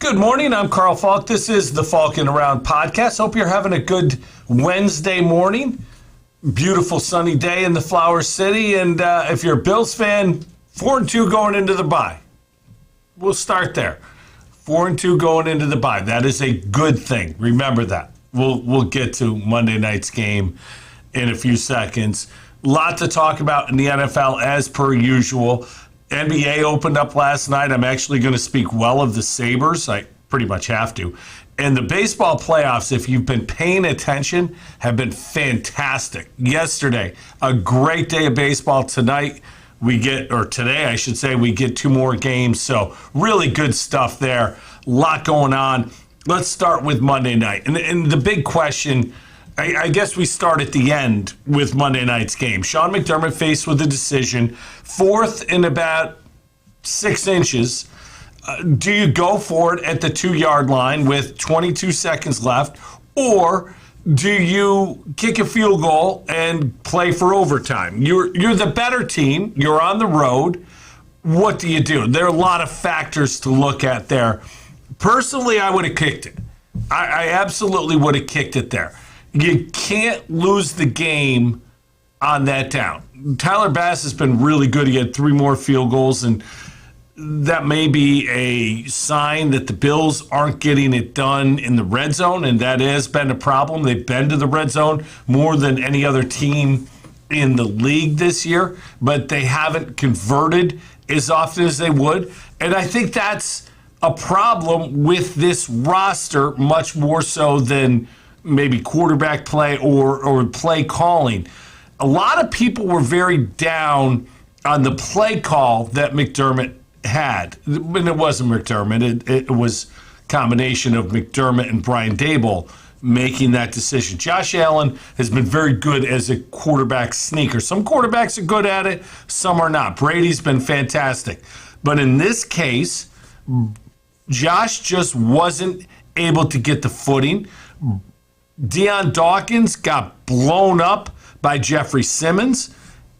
Good morning. I'm Carl Falk. This is the Falkin Around podcast. Hope you're having a good Wednesday morning. Beautiful sunny day in the Flower City. And if you're a Bills fan, 4-2 going into the bye. We'll start there. 4-2 going into the bye. That is a good thing. Remember that. We'll get to Monday night's game in a few seconds. Lot to talk about in the NFL as per usual. NBA opened up last night. I'm actually going to speak well of the Sabres. I pretty much have to. And the baseball playoffs, if you've been paying attention, have been fantastic. Yesterday, a great day of baseball. Tonight, today I should say, we get two more games. So really good stuff there. A lot going on. Let's start with Monday night. And the big question, I guess we start at the end with Monday night's game. Sean McDermott faced with a decision, fourth and about 6 inches. Do you go for it at the 2-yard line with 22 seconds left, or do you kick a field goal and play for overtime? You're the better team. You're on the road. What do you do? There are a lot of factors to look at there. Personally, I would have kicked it. I absolutely would have kicked it there. You can't lose the game on that down. Tyler Bass has been really good. He had 3 more field goals, and that may be a sign that the Bills aren't getting it done in the red zone, and that has been a problem. They've been to the red zone more than any other team in the league this year, but they haven't converted as often as they would. And I think that's a problem with this roster, much more so than maybe quarterback play or play calling. A lot of people were very down on the play call that McDermott had. And it wasn't McDermott. It was a combination of McDermott and Brian Daboll making that decision. Josh Allen has been very good as a quarterback sneaker. Some quarterbacks are good at it, some are not. Brady's been fantastic. But in this case, Josh just wasn't able to get the footing. Deion Dawkins got blown up by Jeffrey Simmons,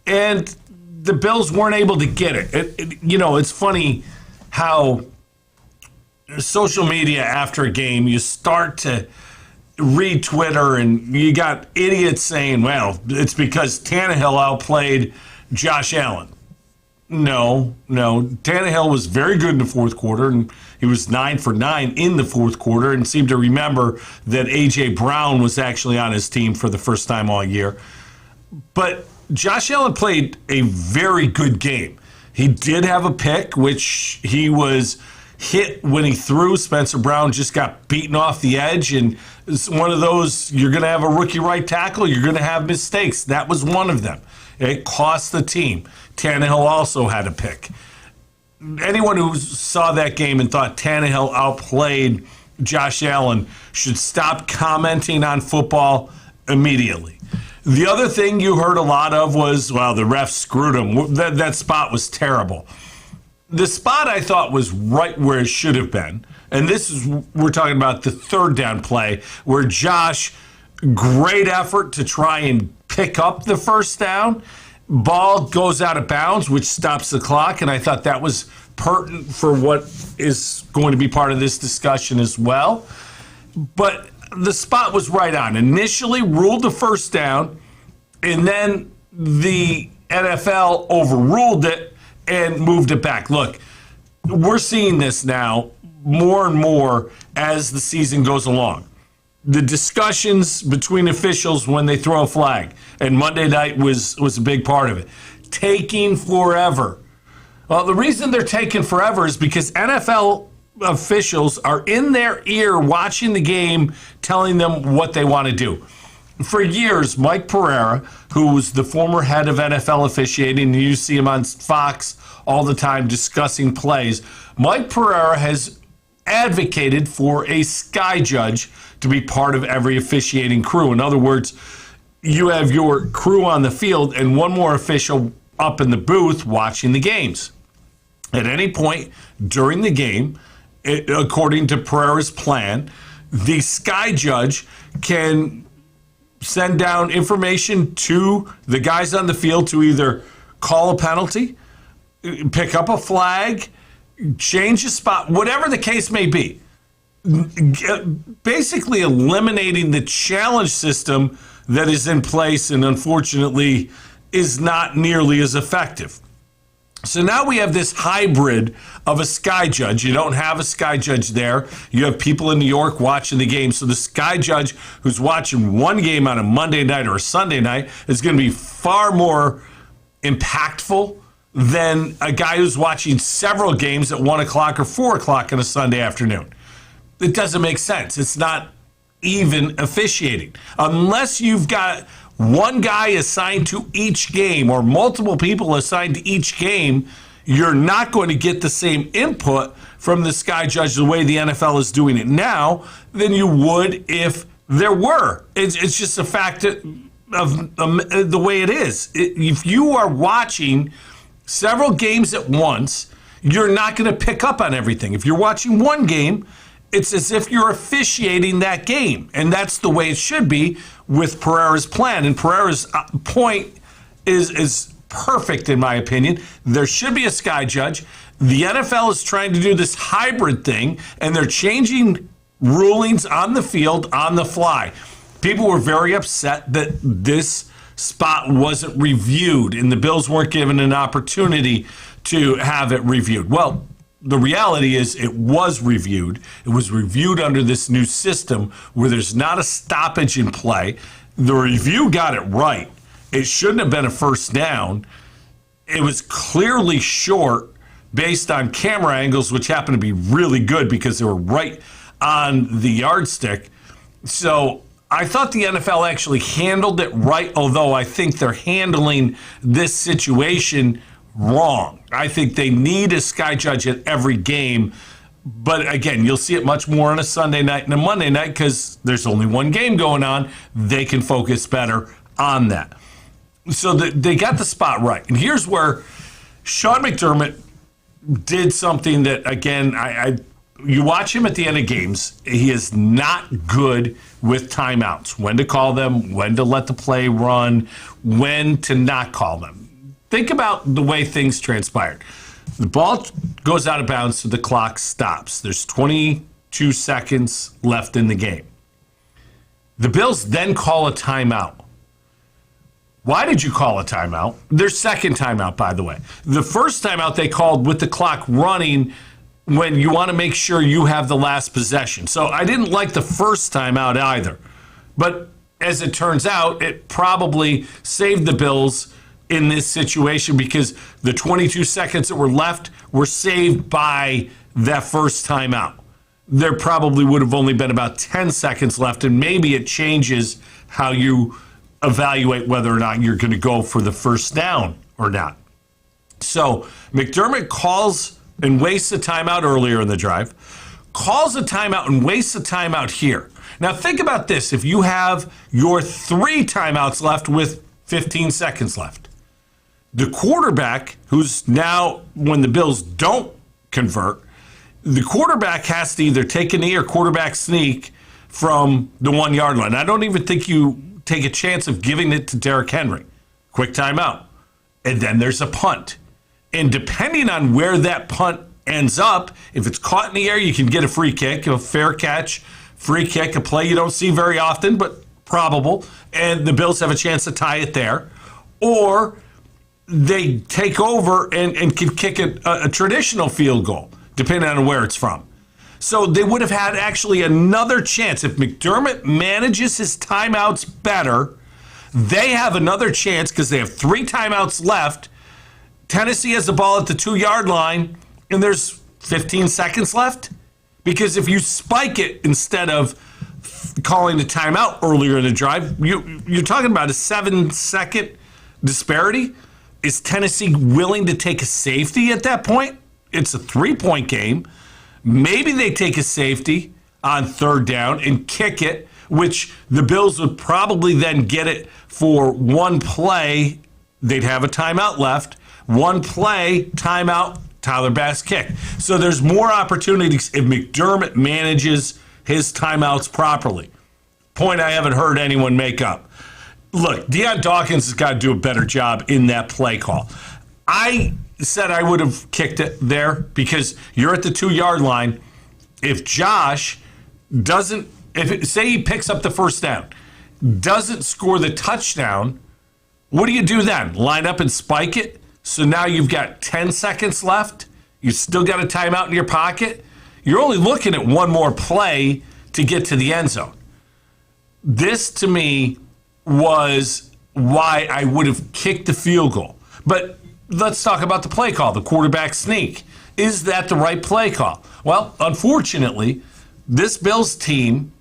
and the Bills weren't able to get it. It's funny how social media after a game, you start to read Twitter, and you got idiots saying, well, it's because Tannehill outplayed Josh Allen. No. Tannehill was very good in the fourth quarter, and he was 9 for 9 in the fourth quarter, and seemed to remember that A.J. Brown was actually on his team for the first time all year. But Josh Allen played a very good game. He did have a pick, which he was hit when he threw. Spencer Brown just got beaten off the edge, and it's one of those, you're going to have a rookie right tackle, you're going to have mistakes. That was one of them. It cost the team. Tannehill also had a pick. Anyone who saw that game and thought Tannehill outplayed Josh Allen should stop commenting on football immediately. The other thing you heard a lot of was, well, the refs screwed him. That spot was terrible. The spot I thought was right where it should have been, and we're talking about the third down play where Josh, great effort to try and pick up the first down. Ball goes out of bounds, which stops the clock, and I thought that was pertinent for what is going to be part of this discussion as well. But the spot was right on. Initially ruled the first down, and then the NFL overruled it and moved it back. Look, we're seeing this now more and more as the season goes along. The discussions between officials when they throw a flag, and Monday night was a big part of it, taking forever. Well, the reason they're taking forever is because NFL officials are in their ear watching the game, telling them what they want to do. For years, Mike Pereira, who was the former head of NFL officiating, and you see him on Fox all the time discussing plays, Mike Pereira has advocated for a sky judge to be part of every officiating crew. In other words, you have your crew on the field and one more official up in the booth watching the games. At any point during the game, according to Pereira's plan, the sky judge can send down information to the guys on the field to either call a penalty, pick up a flag, change a spot, whatever the case may be. basically eliminating the challenge system that is in place and unfortunately is not nearly as effective. So now we have this hybrid of a sky judge. You don't have a sky judge there. You have people in New York watching the game. So the sky judge who's watching one game on a Monday night or a Sunday night is going to be far more impactful than a guy who's watching several games at 1 o'clock or 4 o'clock on a Sunday afternoon. It doesn't make sense. It's not even officiating. Unless you've got one guy assigned to each game or multiple people assigned to each game, you're not going to get the same input from the sky judge the way the NFL is doing it now than you would if there were. It's just a fact of the way it is. If you are watching several games at once, you're not going to pick up on everything. If you're watching one game, it's as if you're officiating that game. And that's the way it should be with Pereira's plan. And Pereira's point is perfect, in my opinion. There should be a sky judge. The NFL is trying to do this hybrid thing, and they're changing rulings on the field on the fly. People were very upset that this spot wasn't reviewed, and the Bills weren't given an opportunity to have it reviewed. Well, the reality is it was reviewed. It was reviewed under this new system where there's not a stoppage in play. The review got it right. It shouldn't have been a first down. It was clearly short based on camera angles, which happened to be really good because they were right on the yardstick. So I thought the NFL actually handled it right, although I think they're handling this situation wrong. I think they need a sky judge at every game. But again, you'll see it much more on a Sunday night and a Monday night because there's only one game going on. They can focus better on that. So they got the spot right. And here's where Sean McDermott did something that, again, you watch him at the end of games, he is not good with timeouts. When to call them, when to let the play run, when to not call them. Think about the way things transpired. The ball goes out of bounds, so the clock stops. There's 22 seconds left in the game. The Bills then call a timeout. Why did you call a timeout? Their second timeout, by the way. The first timeout they called with the clock running when you want to make sure you have the last possession. So I didn't like the first timeout either. But as it turns out, it probably saved the Bills in this situation because the 22 seconds that were left were saved by that first timeout. There probably would have only been about 10 seconds left, and maybe it changes how you evaluate whether or not you're going to go for the first down or not. So McDermott calls and wastes a timeout earlier in the drive, calls a timeout and wastes a timeout here. Now think about this. If you have your 3 timeouts left with 15 seconds left, the quarterback, who's now, when the Bills don't convert, the quarterback has to either take a knee or quarterback sneak from the 1 yard line. I don't even think you take a chance of giving it to Derrick Henry. Quick timeout. And then there's a punt. And depending on where that punt ends up, if it's caught in the air, you can get a free kick, a fair catch, free kick, a play you don't see very often, but probable. And the Bills have a chance to tie it there. Or they take over and can kick a traditional field goal, depending on where it's from. So they would have had actually another chance. If McDermott manages his timeouts better, they have another chance because they have 3 timeouts left. Tennessee has the ball at the 2 yard line, and there's 15 seconds left. Because if you spike it instead of calling the timeout earlier in the drive, you're talking about a 7-second disparity. Is Tennessee willing to take a safety at that point? It's a 3-point game. Maybe they take a safety on 3rd down and kick it, which the Bills would probably then get it for 1 play. They'd have a timeout left. 1 play, timeout, Tyler Bass kick. So there's more opportunities if McDermott manages his timeouts properly. Point I haven't heard anyone make up. Look, Deion Dawkins has got to do a better job in that play call. I said I would have kicked it there because you're at the 2 yard line. If Josh say he picks up the first down, doesn't score the touchdown, what do you do then? Line up and spike it? So now you've got 10 seconds left. You still got a timeout in your pocket. You're only looking at one more play to get to the end zone. This, to me, was why I would have kicked the field goal. But let's talk about the play call, the quarterback sneak. Is that the right play call? Well, unfortunately, this Bills team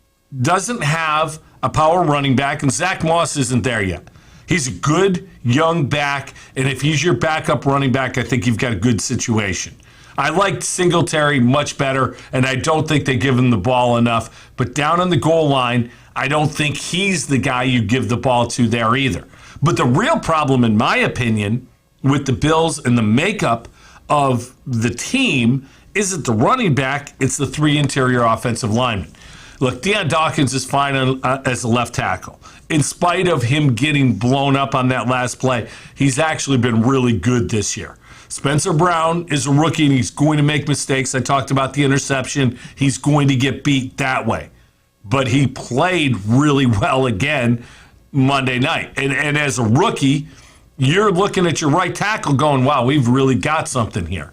doesn't have a power running back, and Zach Moss isn't there yet. He's a good young back, and if he's your backup running back, I think you've got a good situation. I liked Singletary much better, and I don't think they give him the ball enough. But down on the goal line, I don't think he's the guy you give the ball to there either. But the real problem, in my opinion, with the Bills and the makeup of the team isn't the running back, it's the three interior offensive linemen. Look, Deion Dawkins is fine as a left tackle. In spite of him getting blown up on that last play, he's actually been really good this year. Spencer Brown is a rookie, and he's going to make mistakes. I talked about the interception. He's going to get beat that way. But he played really well again Monday night. And as a rookie, you're looking at your right tackle going, wow, we've really got something here.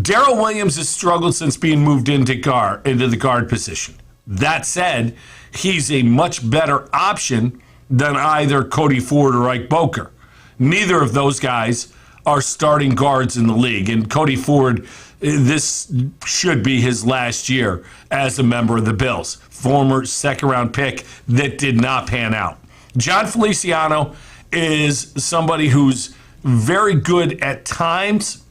Darrell Williams has struggled since being moved into the guard position. That said, he's a much better option than either Cody Ford or Ike Boker. Neither of those guys are starting guards in the league. And Cody Ford, this should be his last year as a member of the Bills. Former second-round pick that did not pan out. John Feliciano is somebody who's very good at times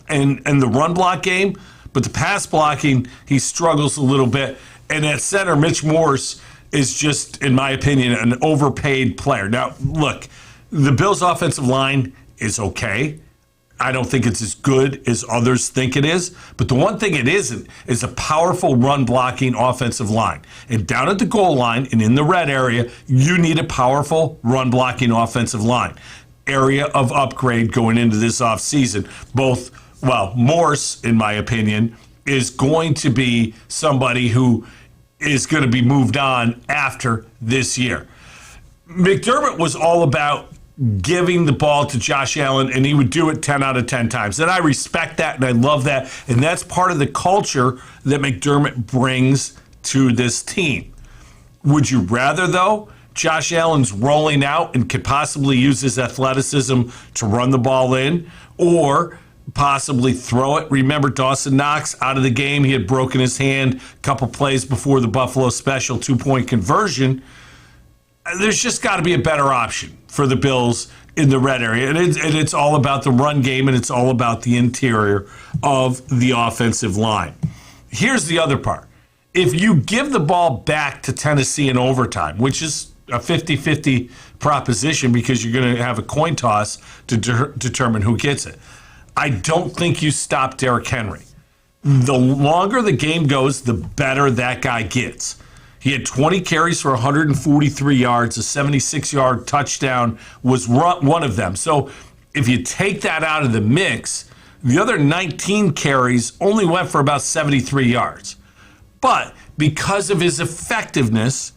in the run block game, but the pass blocking, he struggles a little bit. And at center, Mitch Morse is just, in my opinion, an overpaid player. Now, look, the Bills' offensive line is okay. I don't think it's as good as others think it is. But the one thing it isn't is a powerful run-blocking offensive line. And down at the goal line and in the red area, you need a powerful run-blocking offensive line. Area of upgrade going into this offseason. Morse, in my opinion, is going to be somebody who is going to be moved on after this year. McDermott was all about giving the ball to Josh Allen, and he would do it 10 out of 10 times. And I respect that, and I love that. And that's part of the culture that McDermott brings to this team. Would you rather, though, Josh Allen's rolling out and could possibly use his athleticism to run the ball in, or possibly throw it? Remember Dawson Knox out of the game. He had broken his hand a couple plays before the Buffalo special 2-point conversion. There's just got to be a better option for the Bills in the red area. And it's all about the run game, and it's all about the interior of the offensive line. Here's the other part. If you give the ball back to Tennessee in overtime, which is a 50-50 proposition because you're going to have a coin toss to determine who gets it, I don't think you stop Derrick Henry. The longer the game goes, the better that guy gets. He had 20 carries for 143 yards. A 76-yard touchdown was one of them. So if you take that out of the mix, the other 19 carries only went for about 73 yards. But because of his effectiveness,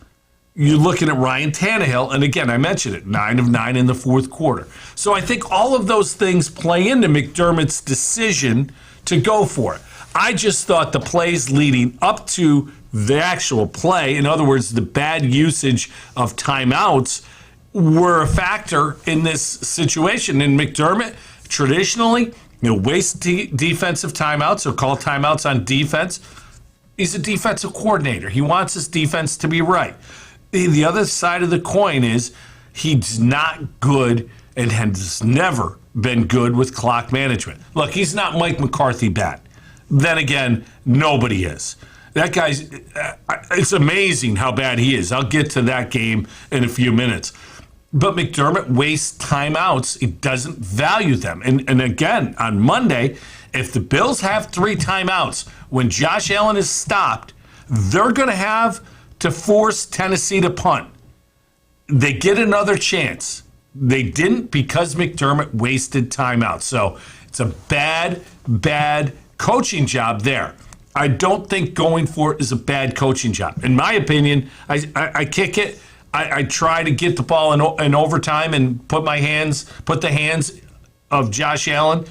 you're looking at Ryan Tannehill, and again, I mentioned it, 9 of 9 in the fourth quarter. So I think all of those things play into McDermott's decision to go for it. I just thought the plays leading up to the actual play, in other words, the bad usage of timeouts, were a factor in this situation. And McDermott, traditionally, wastes defensive timeouts, or call timeouts on defense. He's a defensive coordinator. He wants his defense to be right. The other side of the coin is he's not good and has never been good with clock management. Look, he's not Mike McCarthy bad. Then again, nobody is. That guy's, it's amazing how bad he is. I'll get to that game in a few minutes. But McDermott wastes timeouts. He doesn't value them. And again, on Monday, if the Bills have 3 timeouts, when Josh Allen is stopped, they're going to have to force Tennessee to punt. They get another chance. They didn't because McDermott wasted timeouts. So it's a bad coaching job there. I don't think going for it is a bad coaching job. In my opinion, I kick it. I try to get the ball in overtime and put the hands of Josh Allen.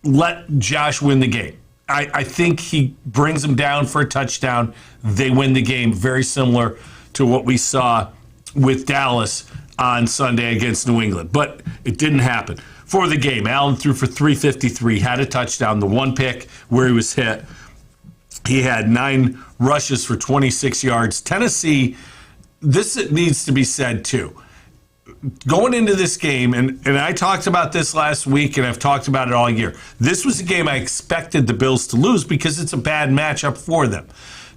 Let Josh win the game. I think he brings them down for a touchdown. They win the game, very similar to what we saw with Dallas on Sunday against New England. But it didn't happen. For the game, Allen threw for 353, had a touchdown, the one pick where he was hit. He had 9 rushes for 26 yards. Tennessee, this needs to be said too. Going into this game, and I talked about this last week, and I've talked about it all year. This was a game I expected the Bills to lose because it's a bad matchup for them.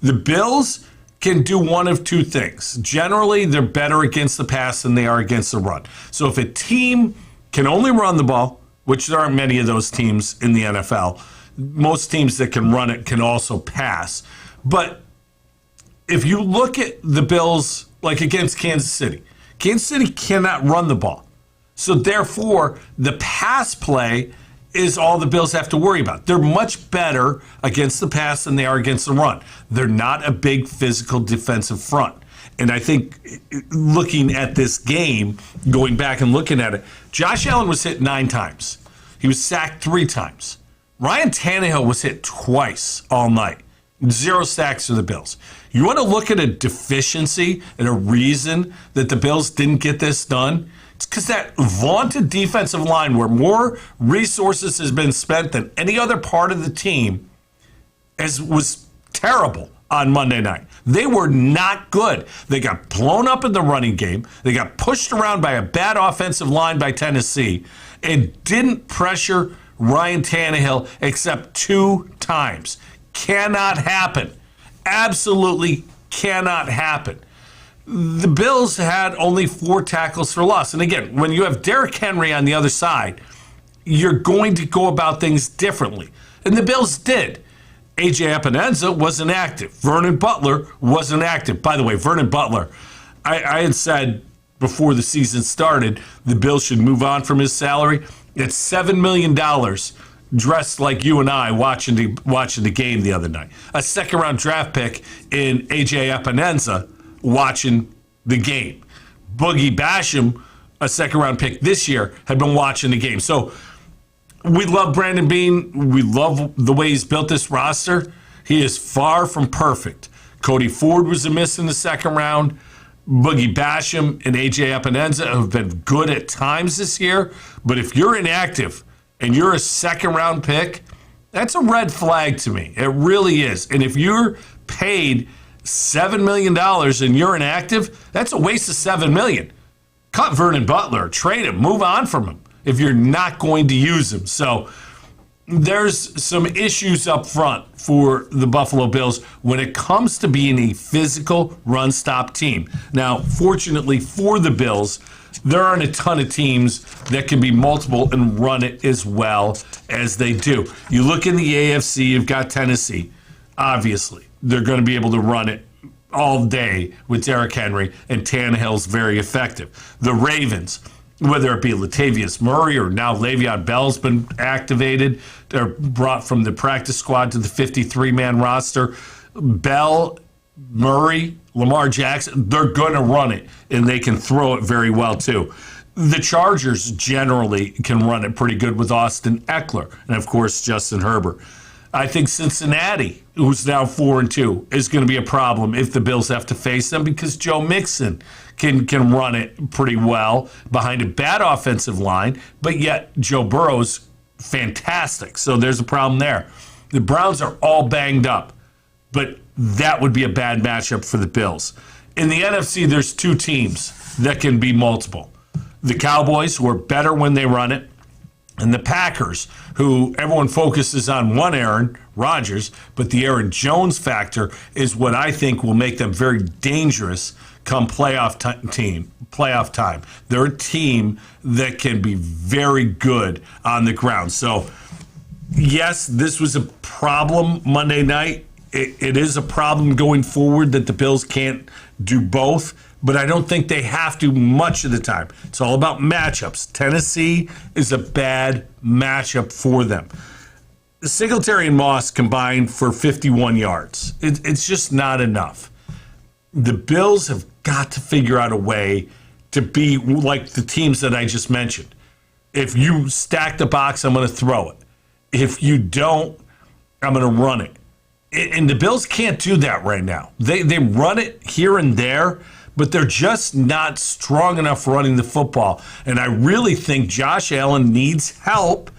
The Bills can do one of two things. Generally, they're better against the pass than they are against the run. So if a team can only run the ball, which there aren't many of those teams in the NFL, most teams that can run it can also pass. But if you look at the Bills, like against Kansas City cannot run the ball. So therefore, the pass play is all the Bills have to worry about. They're much better against the pass than they are against the run. They're not a big physical defensive front. And I think looking at this game, going back and looking at it, Josh Allen was hit 9 times. He was sacked 3 times. Ryan Tannehill was hit twice all night. 0 sacks for the Bills. You want to look at a deficiency and a reason that the Bills didn't get this done? It's because that vaunted defensive line, where more resources has been spent than any other part of the team, was terrible on Monday night. They were not good. They got blown up in the running game. They got pushed around by a bad offensive line by Tennessee and didn't pressure Ryan Tannehill except 2 times. Cannot happen. Absolutely cannot happen. The Bills had only 4 tackles for loss. And again, when you have Derrick Henry on the other side, you're going to go about things differently. And the Bills did. A.J. Epineza wasn't active. Vernon Butler wasn't active. By the way, Vernon Butler, I had said before the season started, the Bills should move on from his salary. It's $7 million dressed like you and I watching the game the other night. A second-round draft pick in A.J. Epineza watching the game. Boogie Basham, a second-round pick this year, had been watching the game. So we love Brandon Beane. We love the way he's built this roster. He is far from perfect. Cody Ford was a miss in the second round. Boogie Basham and A.J. Epineza have been good at times this year. But if you're inactive and you're a second-round pick, that's a red flag to me. It really is. And if you're paid $7 million and you're inactive, that's a waste of $7 million. Cut Vernon Butler, trade him, move on from him if you're not going to use him. So there's some issues up front for the Buffalo Bills when it comes to being a physical run-stop team. Now, fortunately for the Bills, there aren't a ton of teams that can be multiple and run it as well as they do. You look in the AFC, you've got Tennessee. Obviously, they're going to be able to run it all day with Derrick Henry, and Tannehill's very effective. The Ravens, whether it be Latavius Murray or now Le'Veon Bell's been activated or brought from the practice squad to the 53-man roster. Bell, Murray, Lamar Jackson, they're going to run it, and they can throw it very well too. The Chargers generally can run it pretty good with Austin Eckler and, of course, Justin Herbert. I think Cincinnati, who's now 4-2, is going to be a problem if the Bills have to face them because Joe Mixon can run it pretty well behind a bad offensive line, but yet Joe Burrow's fantastic. So there's a problem there. The Browns are all banged up, but that would be a bad matchup for the Bills. In the NFC, there's 2 teams that can be multiple. The Cowboys, who are better when they run it, and the Packers, who everyone focuses on one Aaron Rodgers, but the Aaron Jones factor is what I think will make them very dangerous come playoff time. They're a team that can be very good on the ground. So, yes, this was a problem Monday night. It is a problem going forward that the Bills can't do both, but I don't think they have to much of the time. It's all about matchups. Tennessee is a bad matchup for them. Singletary and Moss combined for 51 yards. It's just not enough. The Bills have got to figure out a way to be like the teams that I just mentioned. If you stack the box, I'm going to throw it. If you don't, I'm going to run it. And the Bills can't do that right now. They run it here and there, but they're just not strong enough running the football. And I really think Josh Allen needs help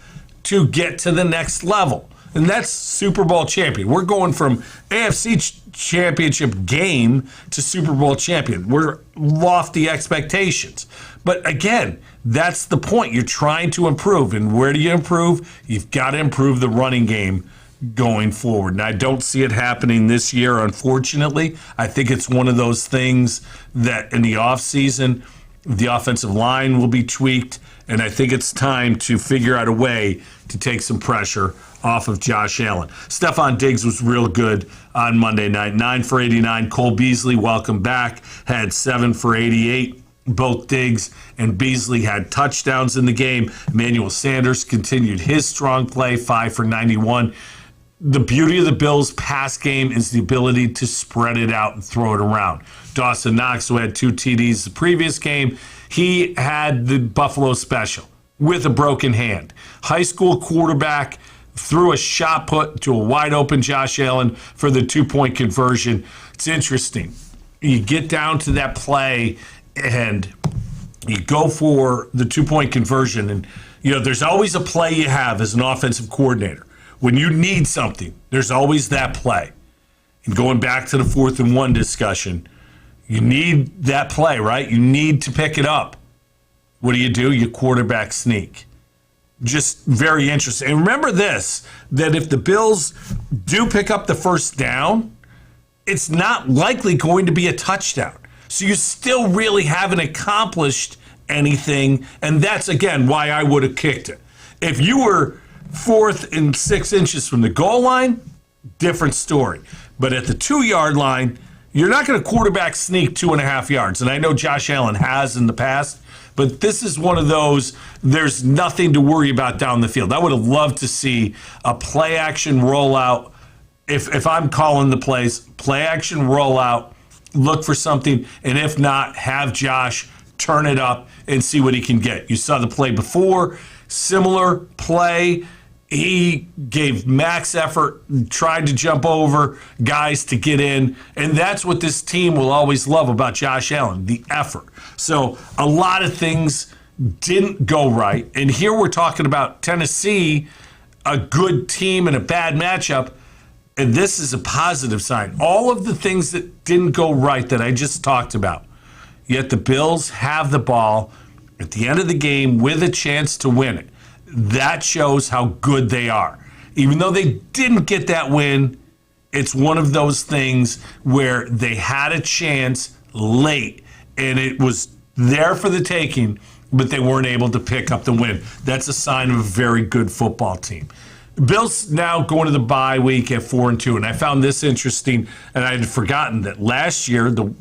to get to the next level. And that's Super Bowl champion. We're going from AFC championship game to Super Bowl champion. We're lofty expectations. But again, that's the point. You're trying to improve. And where do you improve? You've got to improve the running game going forward. And I don't see it happening this year, unfortunately. I think it's one of those things that in the offseason, the offensive line will be tweaked. And I think it's time to figure out a way to take some pressure off of Josh Allen. Stephon Diggs was real good on Monday night. 9 for 89. Cole Beasley, welcome back, had 7 for 88. Both Diggs and Beasley had touchdowns in the game. Emmanuel Sanders continued his strong play, 5 for 91. The beauty of the Bills' pass game is the ability to spread it out and throw it around. Dawson Knox, who had 2 TDs the previous game, he had the Buffalo special with a broken hand. High school quarterback threw a shot put to a wide open Josh Allen for the 2-point conversion. It's interesting. You get down to that play and you go for the 2-point conversion. And, there's always a play you have as an offensive coordinator. When you need something, there's always that play. And going back to the 4th and 1 discussion, you need that play, right? You need to pick it up. What do? You quarterback sneak. Just very interesting. And remember this, that if the Bills do pick up the first down, it's not likely going to be a touchdown. So you still really haven't accomplished anything. And that's, again, why I would have kicked it. If you were 4th and 6 inches from the goal line, different story. But at the 2-yard line, you're not going to quarterback sneak 2.5 yards. And I know Josh Allen has in the past, but this is one of those, there's nothing to worry about down the field. I would have loved to see a play action rollout. If I'm calling the plays, play action rollout, look for something, and if not, have Josh turn it up and see what he can get. You saw the play before, similar play. He gave max effort, tried to jump over guys to get in, and that's what this team will always love about Josh Allen, the effort. So a lot of things didn't go right, and here we're talking about Tennessee, a good team in a bad matchup, and this is a positive sign. All of the things that didn't go right that I just talked about, yet the Bills have the ball at the end of the game with a chance to win it. That shows how good they are. Even though they didn't get that win, it's one of those things where they had a chance late, and it was there for the taking, but they weren't able to pick up the win. That's a sign of a very good football team. Bills now going to the bye week at 4-2, and I found this interesting, and I had forgotten that last year, the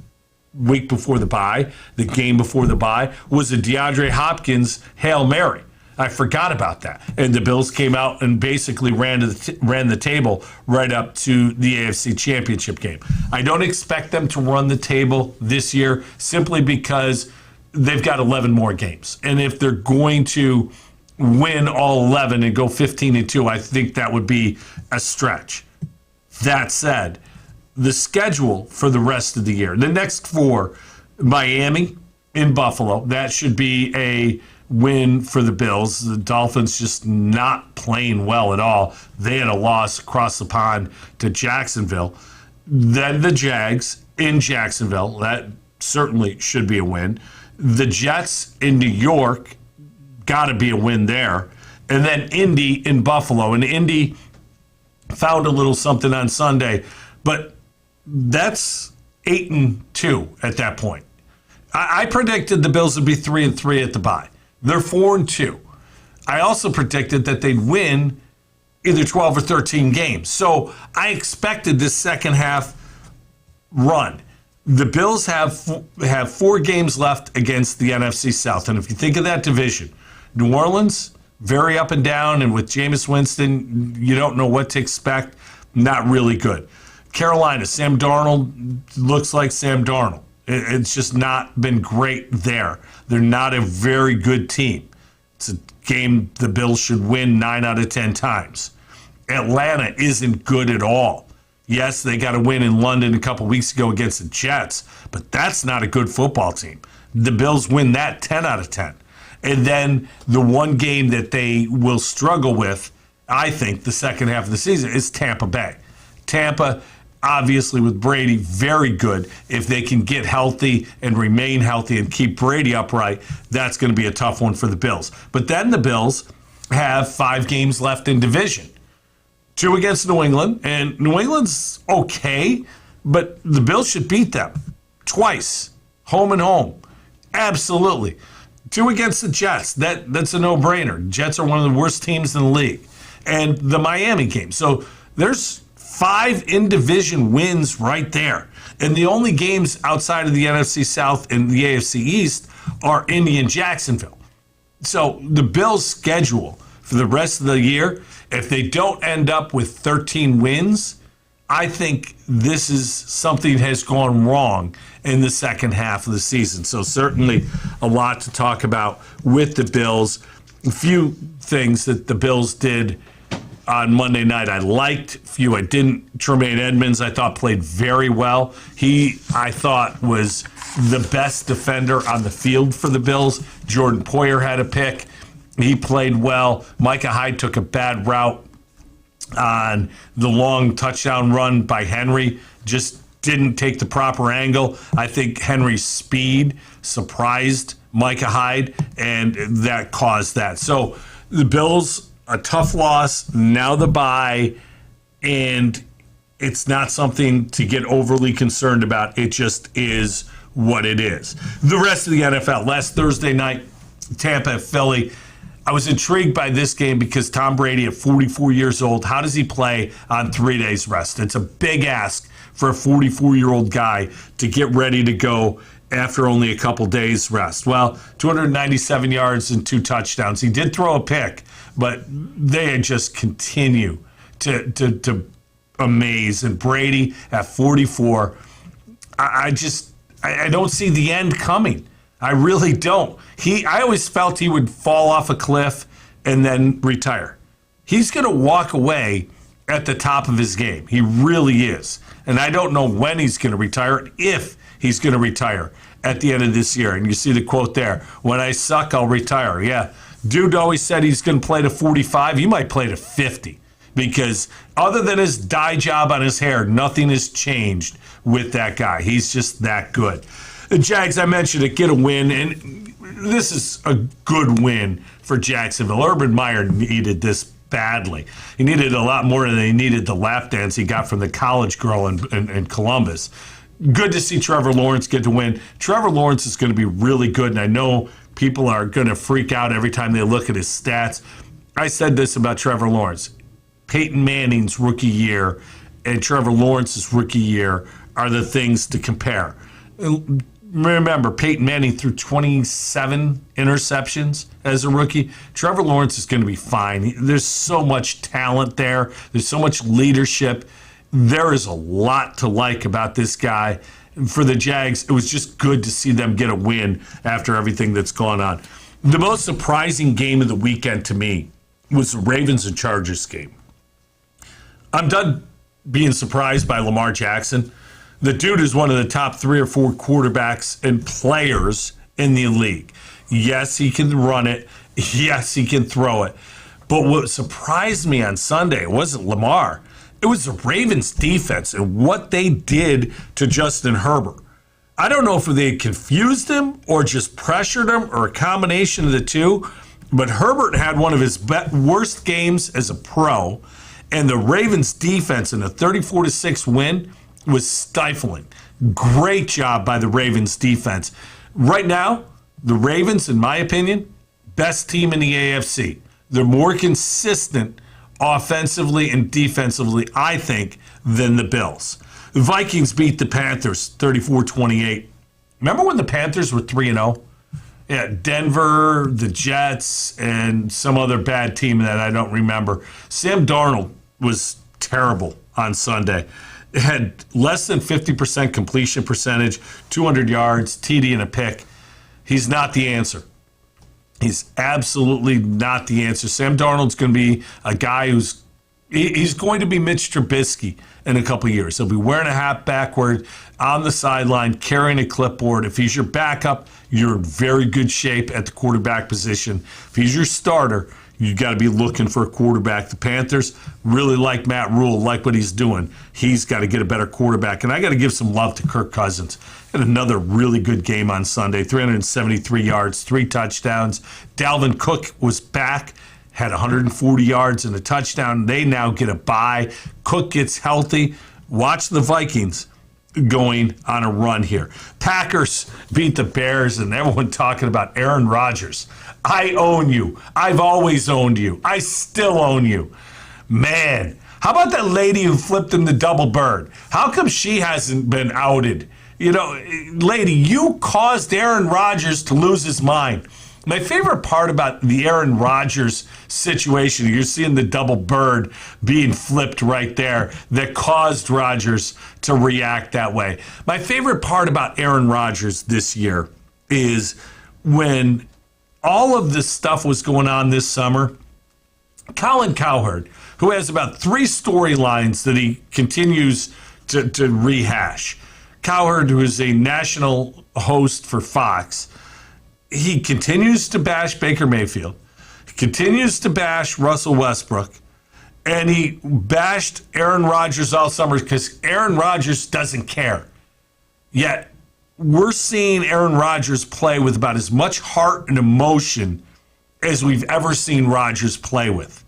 week before the bye, the game before the bye, was a DeAndre Hopkins Hail Mary. I forgot about that. And the Bills came out and basically ran the table right up to the AFC Championship game. I don't expect them to run the table this year simply because they've got 11 more games. And if they're going to win all 11 and go 15-2, I think that would be a stretch. That said, the schedule for the rest of the year, the next 4, Miami in Buffalo, that should be a win for the Bills. The Dolphins just not playing well at all. They had a loss across the pond to Jacksonville. Then the Jags in Jacksonville. That certainly should be a win. The Jets in New York, got to be a win there. And then Indy in Buffalo. And Indy found a little something on Sunday, but that's 8-2 at that point. I predicted the Bills would be 3-3 at the bye. They're 4-2. I also predicted that they'd win either 12 or 13 games. So I expected this second half run. The Bills have 4 games left against the NFC South. And if you think of that division, New Orleans, very up and down, and with Jameis Winston, you don't know what to expect. Not really good. Carolina, Sam Darnold looks like Sam Darnold. It's just not been great there. They're not a very good team. It's a game the Bills should win 9 out of 10 times. Atlanta isn't good at all. Yes, they got a win in London a couple weeks ago against the Jets, but that's not a good football team. The Bills win that 10 out of 10. And then the one game that they will struggle with, I think, the second half of the season is Tampa Bay. Tampa, obviously with Brady, very good. If they can get healthy and remain healthy and keep Brady upright, that's going to be a tough one for the Bills. But then the Bills have 5 games left in division. 2 against New England, and New England's okay, but the Bills should beat them twice, home and home. Absolutely. 2 against the Jets. That's a no-brainer. Jets are one of the worst teams in the league. And the Miami game. So there's 5 in-division wins right there. And the only games outside of the NFC South and the AFC East are Indy and Jacksonville. So the Bills' schedule for the rest of the year, if they don't end up with 13 wins, I think this is something has gone wrong in the second half of the season. So certainly a lot to talk about with the Bills. A few things that the Bills did on Monday night I liked, a few I didn't. Tremaine Edmonds, I thought, played very well. He, I thought, was the best defender on the field for the Bills. Jordan Poyer had a pick. He played well. Micah Hyde took a bad route on the long touchdown run by Henry. Just didn't take the proper angle. I think Henry's speed surprised Micah Hyde, and that caused that. So the Bills, a tough loss, now the bye, and it's not something to get overly concerned about. It just is what it is. The rest of the NFL, last Thursday night, Tampa at Philly. I was intrigued by this game because Tom Brady at 44 years old, how does he play on 3 days rest? It's a big ask for a 44-year-old guy to get ready to go after only a couple days rest. Well, 297 yards and 2 touchdowns. He did throw a pick, but they just continue to amaze. And Brady at 44, I don't see the end coming. I really don't. I always felt he would fall off a cliff and then retire. He's going to walk away at the top of his game. He really is. And I don't know when he's going to retire, if he's going to retire at the end of this year. And you see the quote there, when I suck, I'll retire. Yeah, dude always said he's going to play to 45. He might play to 50 because other than his dye job on his hair, nothing has changed with that guy. He's just that good. The Jags, I mentioned it, get a win, and this is a good win for Jacksonville. Urban Meyer needed this badly. He needed a lot more than he needed the lap dance he got from the college girl in Columbus. Good to see Trevor Lawrence get to win. Trevor Lawrence is going to be really good, and I know people are going to freak out every time they look at his stats. I said this about Trevor Lawrence. Peyton Manning's rookie year and Trevor Lawrence's rookie year are the things to compare. Remember, Peyton Manning threw 27 interceptions as a rookie. Trevor Lawrence is going to be fine. There's so much talent there. There's so much leadership. There is a lot to like about this guy. For the Jags, it was just good to see them get a win after everything that's gone on. The most surprising game of the weekend to me was the Ravens and Chargers game. I'm done being surprised by Lamar Jackson. The dude is one of the top 3 or 4 quarterbacks and players in the league. Yes, he can run it. Yes, he can throw it. But what surprised me on Sunday wasn't Lamar. It was the Ravens defense and what they did to Justin Herbert. I don't know if they confused him or just pressured him or a combination of the two, but Herbert had one of his worst games as a pro, and the Ravens defense in a 34-6 win was stifling. Great job by the Ravens defense. Right now, the Ravens, in my opinion, best team in the AFC. They're more consistent offensively and defensively, I think, than the Bills. The Vikings beat the Panthers 34-28. Remember when the Panthers were 3-0? Yeah, Denver, the Jets, and some other bad team that I don't remember. Sam Darnold was terrible on Sunday. It had less than 50% completion percentage, 200 yards, TD, and a pick. He's not the answer. He's absolutely not the answer. Sam Darnold's going to be a guy he's going to be Mitch Trubisky in a couple of years. He'll be wearing a hat backward on the sideline, carrying a clipboard. If he's your backup, you're in very good shape at the quarterback position. If he's your starter, you got to be looking for a quarterback. The Panthers really like Matt Rule, like what he's doing. He's got to get a better quarterback. And I got to give some love to Kirk Cousins. Had another really good game on Sunday, 373 yards, 3 touchdowns. Dalvin Cook was back, had 140 yards and a touchdown. They now get a bye. Cook gets healthy. Watch the Vikings going on a run here. Packers beat the Bears, and everyone talking about Aaron Rodgers. I own you. I've always owned you. I still own you. Man, how about that lady who flipped in the double bird? How come she hasn't been outed? You know, lady, you caused Aaron Rodgers to lose his mind. My favorite part about the Aaron Rodgers situation, you're seeing the double bird being flipped right there that caused Rodgers to react that way. My favorite part about Aaron Rodgers this year is when all of this stuff was going on this summer, Colin Cowherd, who has about 3 storylines that he continues to rehash. Cowherd, who is a national host for Fox, he continues to bash Baker Mayfield. He continues to bash Russell Westbrook. And he bashed Aaron Rodgers all summer because Aaron Rodgers doesn't care. Yet, we're seeing Aaron Rodgers play with about as much heart and emotion as we've ever seen Rodgers play with.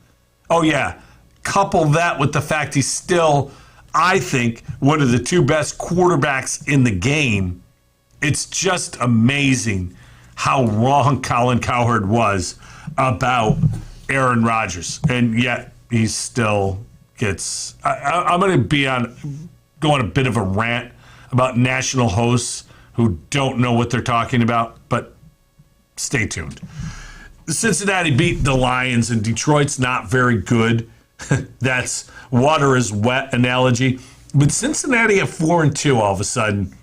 Oh, yeah. Couple that with the fact he's still, I think, one of the 2 best quarterbacks in the game. It's just amazing how wrong Colin Cowherd was about Aaron Rodgers. And yet he still gets... I'm going to be going a bit of a rant about national hosts who don't know what they're talking about, but stay tuned. Cincinnati beat the Lions, and Detroit's not very good. That's water is wet analogy. But Cincinnati at 4-2 all of a sudden.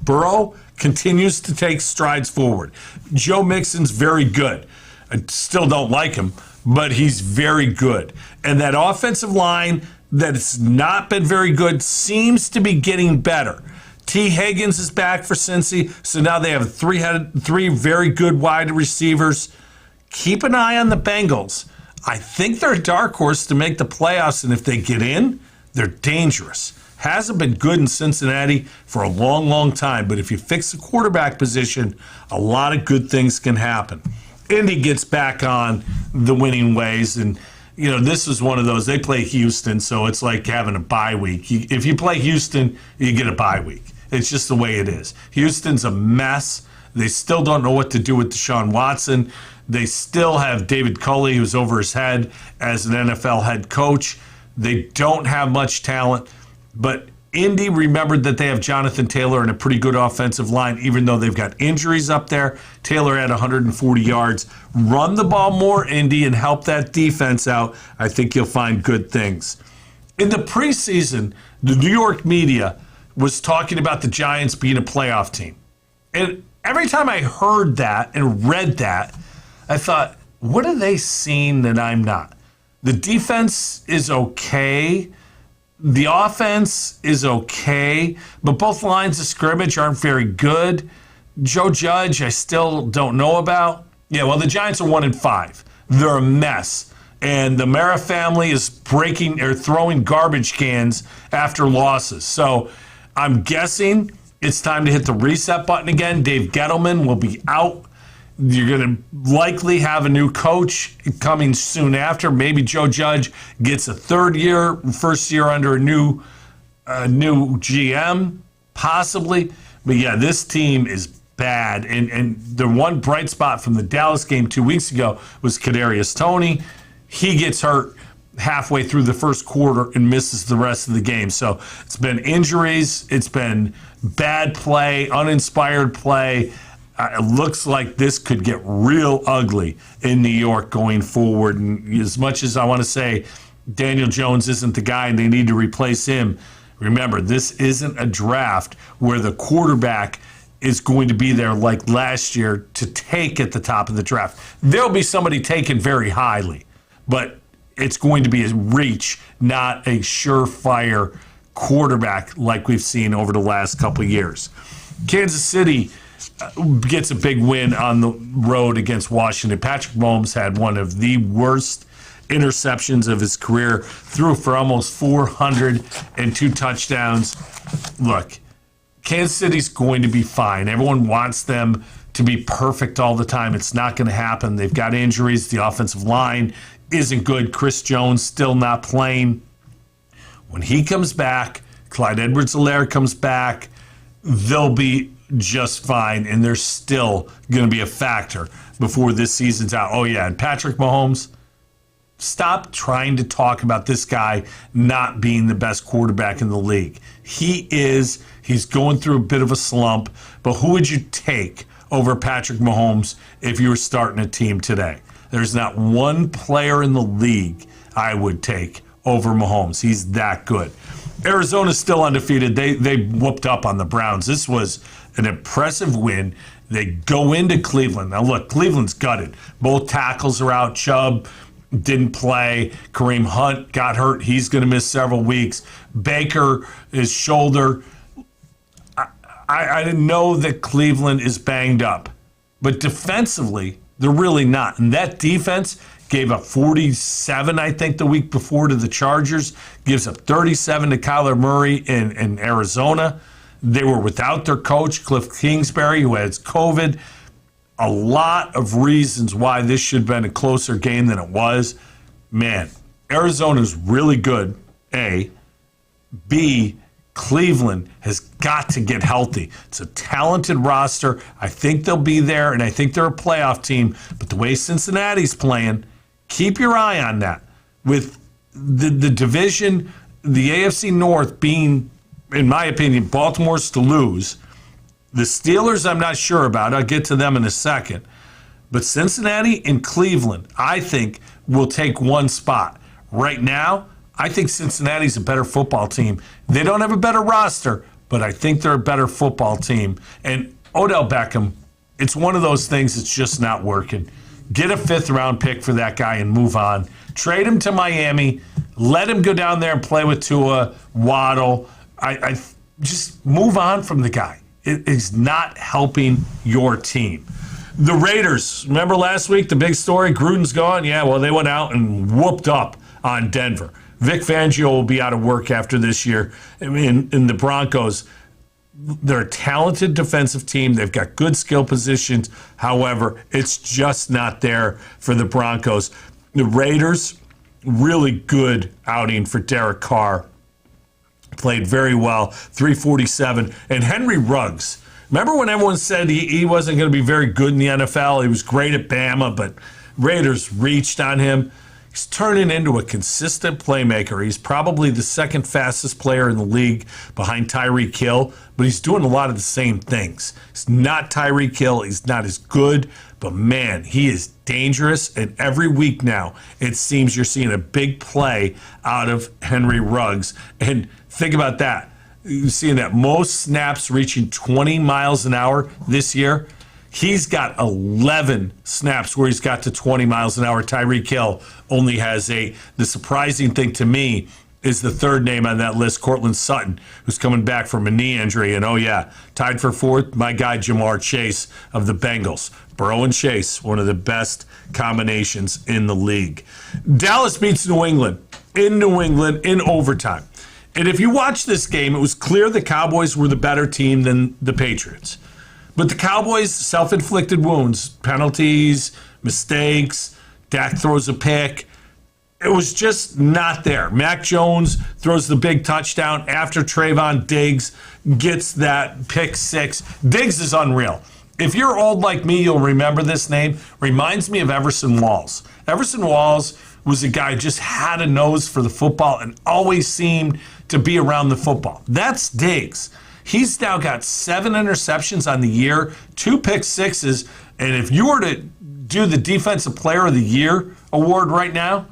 Burrow continues to take strides forward. Joe Mixon's very good. I still don't like him, but he's very good. And that offensive line that's not been very good seems to be getting better. T. Higgins is back for Cincy, so now they have 3 very good wide receivers. Keep an eye on the Bengals. I think they're a dark horse to make the playoffs, and if they get in, they're dangerous. Hasn't been good in Cincinnati for a long, long time, but if you fix the quarterback position, a lot of good things can happen. Indy gets back on the winning ways, and you know, this is one of those. They play Houston, so it's like having a bye week. If you play Houston, you get a bye week. It's just the way it is. Houston's a mess. They still don't know what to do with Deshaun Watson. They still have David Culley, who's over his head as an NFL head coach. They don't have much talent, but Indy remembered that they have Jonathan Taylor and a pretty good offensive line, even though they've got injuries up there. Taylor had 140 yards. Run the ball more, Indy, and help that defense out. I think you'll find good things. In the preseason, the New York media was talking about the Giants being a playoff team. And every time I heard that and read that, I thought, what are they seeing that I'm not? The defense is okay. The offense is okay, but both lines of scrimmage aren't very good. Joe Judge, I still don't know about. Yeah, well, the Giants are 1-5. They're a mess. And the Mara family is throwing garbage cans after losses. So I'm guessing it's time to hit the reset button again. Dave Gettleman will be out. You're going to likely have a new coach coming soon after. Maybe Joe Judge gets a first year under a new GM, possibly. But yeah, this team is bad. And the one bright spot from the Dallas game 2 weeks ago was Kadarius Toney. He gets hurt halfway through the first quarter and misses the rest of the game. So it's been injuries. It's been bad play, uninspired play. It looks like this could get real ugly in New York going forward. And as much as I want to say Daniel Jones isn't the guy and they need to replace him, remember, this isn't a draft where the quarterback is going to be there like last year to take at the top of the draft. There'll be somebody taken very highly, but it's going to be a reach, not a surefire quarterback like we've seen over the last couple of years. Kansas City gets a big win on the road against Washington. Patrick Mahomes had one of the worst interceptions of his career, threw for almost 402 touchdowns. Look, Kansas City's going to be fine. Everyone wants them to be perfect all the time. It's not going to happen. They've got injuries. The offensive line isn't good. Chris Jones still not playing. When he comes back, Clyde Edwards-Helaire comes back, they'll be just fine, and they're still going to be a factor before this season's out. Oh, yeah, and Patrick Mahomes, stop trying to talk about this guy not being the best quarterback in the league. He is. He's going through a bit of a slump, but who would you take over Patrick Mahomes if you were starting a team today? There's not one player in the league I would take over Mahomes. He's that good. Arizona's still undefeated. They whooped up on the Browns. This was an impressive win. They go into Cleveland. Now, look, Cleveland's gutted. Both tackles are out. Chubb didn't play. Kareem Hunt got hurt. He's going to miss several weeks. Baker, his shoulder. I know that Cleveland is banged up, but defensively, they're really not. And that defense gave up 47, I think, the week before to the Chargers, gives up 37 to Kyler Murray in Arizona. They were without their coach, Cliff Kingsbury, who has COVID. A lot of reasons why this should have been a closer game than it was. Man, Arizona's really good, A. B, Cleveland has got to get healthy. It's a talented roster. I think they'll be there, and I think they're a playoff team. But the way Cincinnati's playing, keep your eye on that. With the division, the AFC North being, in my opinion, Baltimore's to lose. The Steelers, I'm not sure about. I'll get to them in a second. But Cincinnati and Cleveland, I think, will take one spot. Right now, I think Cincinnati's a better football team. They don't have a better roster, but I think they're a better football team. And Odell Beckham, it's one of those things that's just not working. Get a fifth-round pick for that guy and move on. Trade him to Miami. Let him go down there and play with Tua, Waddle. I just move on from the guy. It is not helping your team. The Raiders, remember last week, the big story, Gruden's gone? Yeah, well, they went out and whooped up on Denver. Vic Fangio will be out of work after this year. I mean, in the Broncos, they're a talented defensive team. They've got good skill positions. However, it's just not there for the Broncos. The Raiders, really good outing for Derek Carr. Played very well, 347. And Henry Ruggs, remember when everyone said he wasn't going to be very good in the NFL? He was great at Bama, but Raiders reached on him. He's turning into a consistent playmaker. He's probably the second fastest player in the league behind Tyreek Hill, but he's doing a lot of the same things. He's not Tyreek Hill. He's not as good, but man, he is dangerous. And every week now, it seems you're seeing a big play out of Henry Ruggs. And think about that. You're seeing that most snaps reaching 20 miles an hour this year. He's got 11 snaps where he's got to 20 miles an hour. Tyreek Hill only has 8. The surprising thing to me is the third name on that list, Cortland Sutton, who's coming back from a knee injury. And, oh, yeah, tied for fourth, my guy Jamar Chase of the Bengals. Burrow and Chase, one of the best combinations in the league. Dallas beats New England in overtime. And if you watch this game, it was clear the Cowboys were the better team than the Patriots. But the Cowboys' self-inflicted wounds, penalties, mistakes, Dak throws a pick, it was just not there. Mac Jones throws the big touchdown after Trayvon Diggs gets that pick six. Diggs is unreal. If you're old like me, you'll remember this name. Reminds me of Everson Walls. Everson Walls was a guy who just had a nose for the football and always seemed to be around the football. That's Diggs. He's now got 7 interceptions on the year, 2 pick sixes. And if you were to do the Defensive Player of the Year award right now,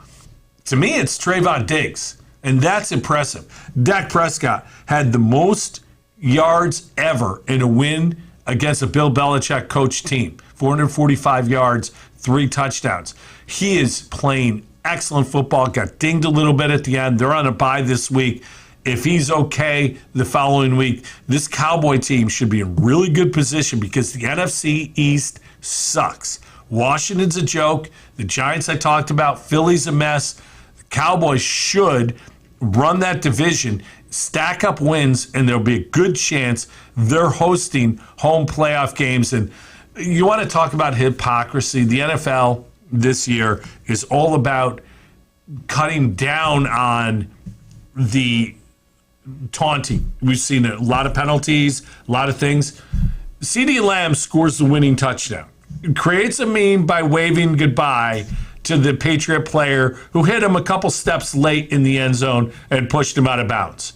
to me, it's Trayvon Diggs. And that's impressive. Dak Prescott had the most yards ever in a win against a Bill Belichick coached team. 445 yards, 3 touchdowns. He is playing excellent football. Got dinged a little bit at the end. They're on a bye this week. If he's okay the following week, this Cowboy team should be in really good position because the NFC East sucks. Washington's a joke. The Giants I talked about. Philly's a mess. The Cowboys should run that division, stack up wins, and there'll be a good chance they're hosting home playoff games. And you want to talk about hypocrisy. The NFL this year is all about cutting down on the taunting. We've seen a lot of penalties, a lot of things. CeeDee Lamb scores the winning touchdown. Creates a meme by waving goodbye to the Patriot player who hit him a couple steps late in the end zone and pushed him out of bounds.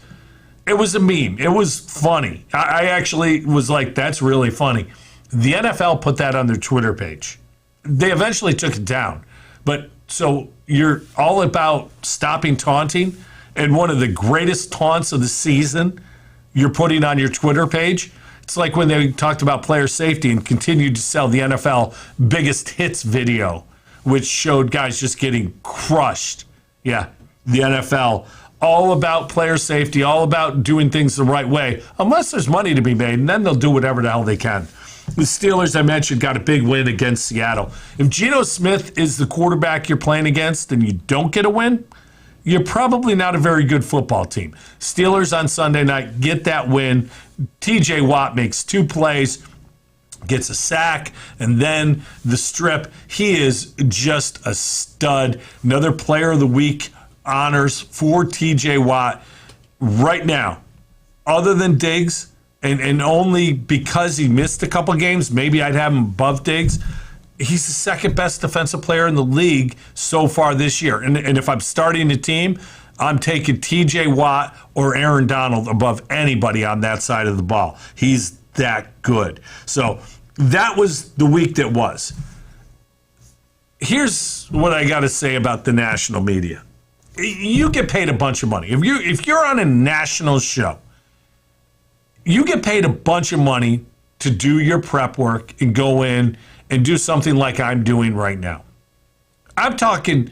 It was a meme. It was funny. I actually was like, that's really funny. The NFL put that on their Twitter page. They eventually took it down. But so you're all about stopping taunting, and one of the greatest taunts of the season you're putting on your Twitter page. It's like when they talked about player safety and continued to sell the NFL biggest hits video, which showed guys just getting crushed. Yeah, the NFL, all about player safety, all about doing things the right way, unless there's money to be made, and then they'll do whatever the hell they can. The Steelers, I mentioned, got a big win against Seattle. If Geno Smith is the quarterback you're playing against and you don't get a win, you're probably not a very good football team. Steelers on Sunday night get that win. TJ Watt makes 2 plays, gets a sack, and then the strip. He is just a stud. Another Player of the Week honors for TJ Watt right now. Other than Diggs, and only because he missed a couple games, maybe I'd have him above Diggs. He's the second best defensive player in the league so far this year. And if I'm starting a team, I'm taking TJ Watt or Aaron Donald above anybody on that side of the ball. He's that good. So that was the week that was. Here's what I got to say about the national media. You get paid a bunch of money. If you're on a national show, you get paid a bunch of money to do your prep work and go in and do something like I'm doing right now. I'm talking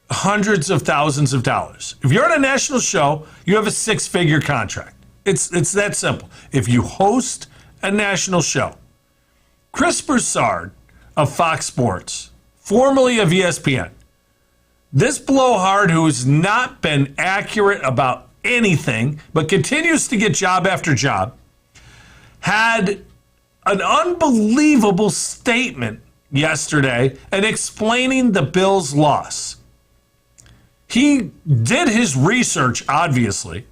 hundreds of thousands of dollars. If you're on a national show, you have a 6-figure contract. It's that simple. If you host a national show, Chris Broussard of Fox Sports, formerly of ESPN, this blowhard who's not been accurate about anything but continues to get job after job, had an unbelievable statement yesterday and explaining the Bills' loss. He did his research, obviously,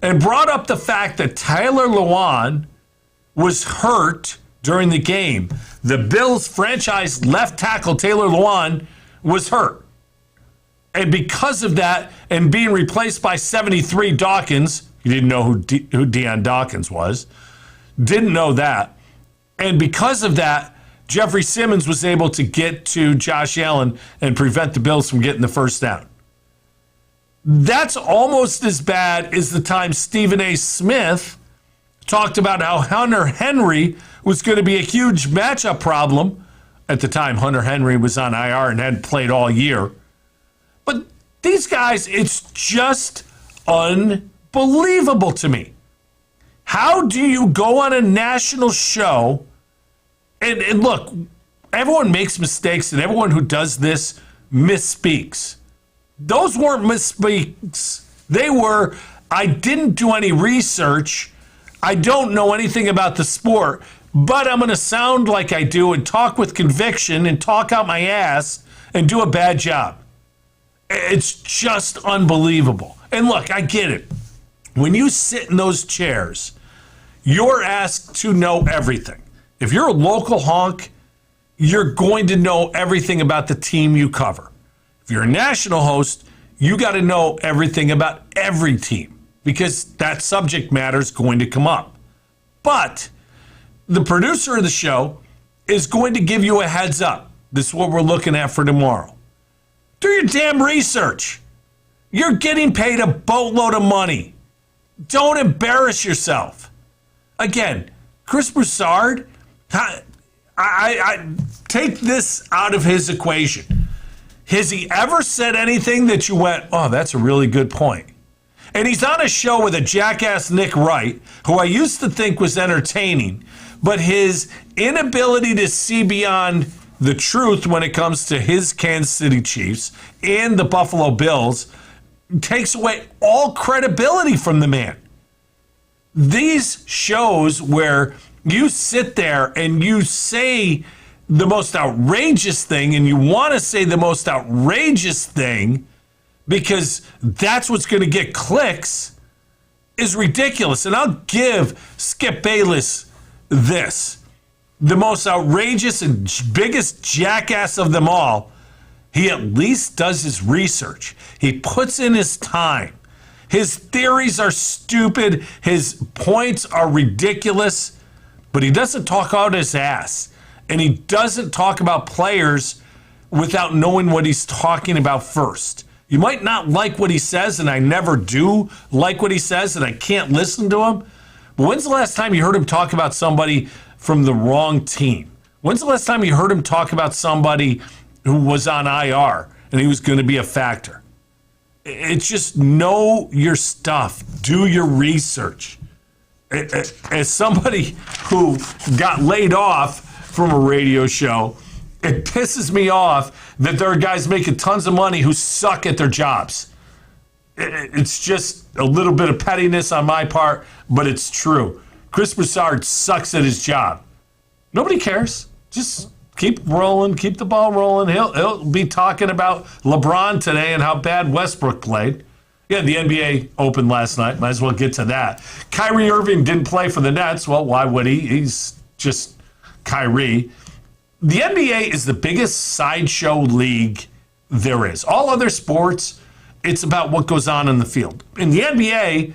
and brought up the fact that Tyler Lewan was hurt during the game. The Bills' franchise left tackle, Taylor Lewan, was hurt. And because of that, and being replaced by 73 Dawkins, you didn't know who Deion Dawkins was, didn't know that. And because of that, Jeffrey Simmons was able to get to Josh Allen and prevent the Bills from getting the first down. That's almost as bad as the time Stephen A. Smith talked about how Hunter Henry was going to be a huge matchup problem. At the time, Hunter Henry was on IR and hadn't played all year. But these guys, it's just unbelievable to me. How do you go on a national show and look, everyone makes mistakes and everyone who does this misspeaks. Those weren't misspeaks. They were, I didn't do any research. I don't know anything about the sport, but I'm going to sound like I do and talk with conviction and talk out my ass and do a bad job. It's just unbelievable. And look, I get it. When you sit in those chairs, you're asked to know everything. If you're a local honk, you're going to know everything about the team you cover. If you're a national host, you got to know everything about every team because that subject matter is going to come up. But the producer of the show is going to give you a heads up. This is what we're looking at for tomorrow. Do your damn research. You're getting paid a boatload of money. Don't embarrass yourself. Again, Chris Broussard, I take this out of his equation. Has he ever said anything that you went, oh, that's a really good point? And he's on a show with a jackass Nick Wright, who I used to think was entertaining, but his inability to see beyond the truth when it comes to his Kansas City Chiefs and the Buffalo Bills takes away all credibility from the man. These shows where you sit there and you say the most outrageous thing, and you want to say the most outrageous thing because that's what's going to get clicks, is ridiculous. And I'll give Skip Bayless this. The most outrageous and biggest jackass of them all, he at least does his research. He puts in his time. His theories are stupid. His points are ridiculous. But he doesn't talk out his ass. And he doesn't talk about players without knowing what he's talking about first. You might not like what he says, and I never do like what he says, and I can't listen to him. But when's the last time you heard him talk about somebody from the wrong team? When's the last time you heard him talk about somebody who was on IR and he was going to be a factor? It's just know your stuff. Do your research. As somebody who got laid off from a radio show, it pisses me off that there are guys making tons of money who suck at their jobs. It's just a little bit of pettiness on my part, but it's true. Chris Broussard sucks at his job. Nobody cares. Just keep rolling, keep the ball rolling. He'll be talking about LeBron today and how bad Westbrook played. Yeah, the NBA opened last night. Might as well get to that. Kyrie Irving didn't play for the Nets. Well, why would he? He's just Kyrie. The NBA is the biggest sideshow league there is. All other sports, it's about what goes on in the field. In the NBA,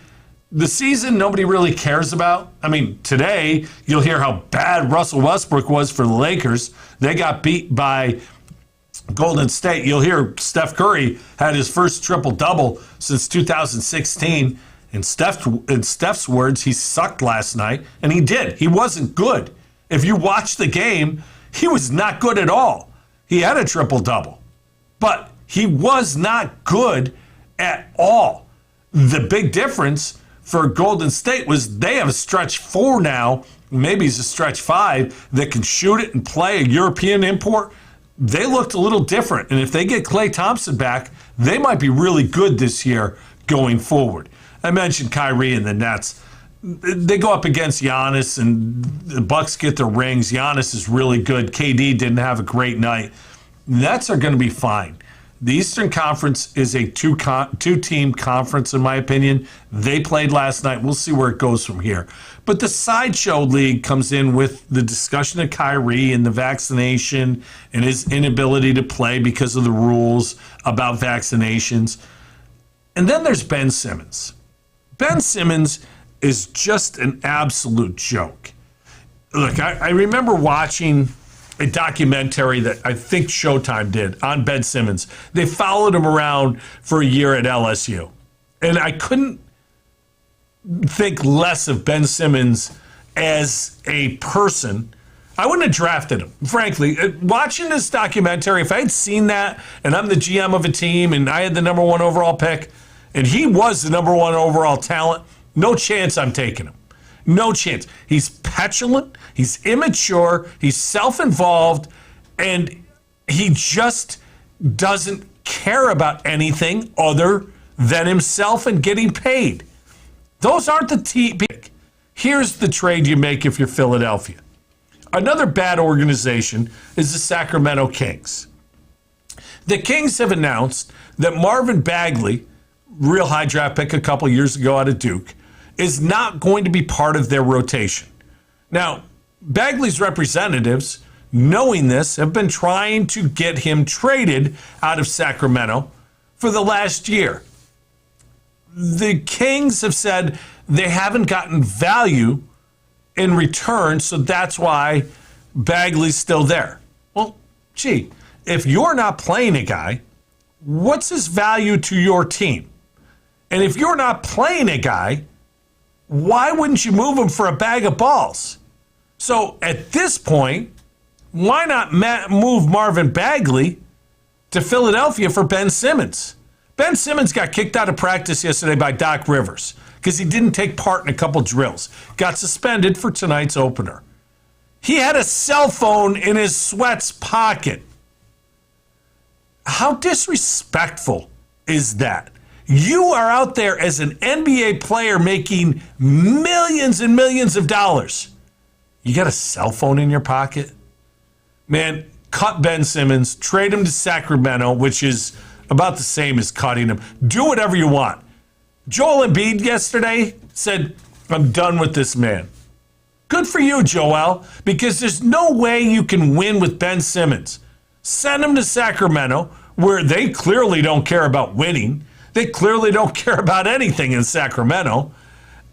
the season nobody really cares about. I mean, today you'll hear how bad Russell Westbrook was for the Lakers. They got beat by Golden State. You'll hear Steph Curry had his first triple-double since 2016. In Steph's words, he sucked last night, and he did. He wasn't good. If you watch the game, he was not good at all. He had a triple-double, but he was not good at all. The big difference for Golden State was they have a stretch 4 now, maybe he's a stretch 5, that can shoot it and play a European import. They looked a little different, and if they get Klay Thompson back, they might be really good this year going forward. I mentioned Kyrie and the Nets. They go up against Giannis, and the Bucks get their rings. Giannis is really good. KD didn't have a great night. Nets are going to be fine. The Eastern Conference is a two-team conference, in my opinion. They played last night. We'll see where it goes from here. But the sideshow league comes in with the discussion of Kyrie and the vaccination and his inability to play because of the rules about vaccinations. And then there's Ben Simmons. Ben Simmons is just an absolute joke. Look, I remember watching a documentary that I think Showtime did on Ben Simmons. They followed him around for a year at LSU. And I couldn't think less of Ben Simmons as a person. I wouldn't have drafted him, frankly. Watching this documentary, if I had seen that and I'm the GM of a team and I had the number 1 overall pick and he was the number 1 overall talent, no chance I'm taking him. No chance. He's petulant, he's immature, he's self-involved, and he just doesn't care about anything other than himself and getting paid. Those aren't the team. Here's the trade you make if you're Philadelphia. Another bad organization is the Sacramento Kings. The Kings have announced that Marvin Bagley, real high draft pick a couple years ago out of Duke, is not going to be part of their rotation. Now, Bagley's representatives, knowing this, have been trying to get him traded out of Sacramento for the last year. The Kings have said they haven't gotten value in return, so that's why Bagley's still there. Well, gee, if you're not playing a guy, what's his value to your team? And if you're not playing a guy, why wouldn't you move him for a bag of balls? So at this point, why not move Marvin Bagley to Philadelphia for Ben Simmons? Ben Simmons got kicked out of practice yesterday by Doc Rivers because he didn't take part in a couple drills. Got suspended for tonight's opener. He had a cell phone in his sweats pocket. How disrespectful is that? You are out there as an NBA player making millions and millions of dollars. You got a cell phone in your pocket? Man, cut Ben Simmons, trade him to Sacramento, which is about the same as cutting him. Do whatever you want. Joel Embiid yesterday said, I'm done with this man. Good for you, Joel, because there's no way you can win with Ben Simmons. Send him to Sacramento, where they clearly don't care about winning. They clearly don't care about anything in Sacramento.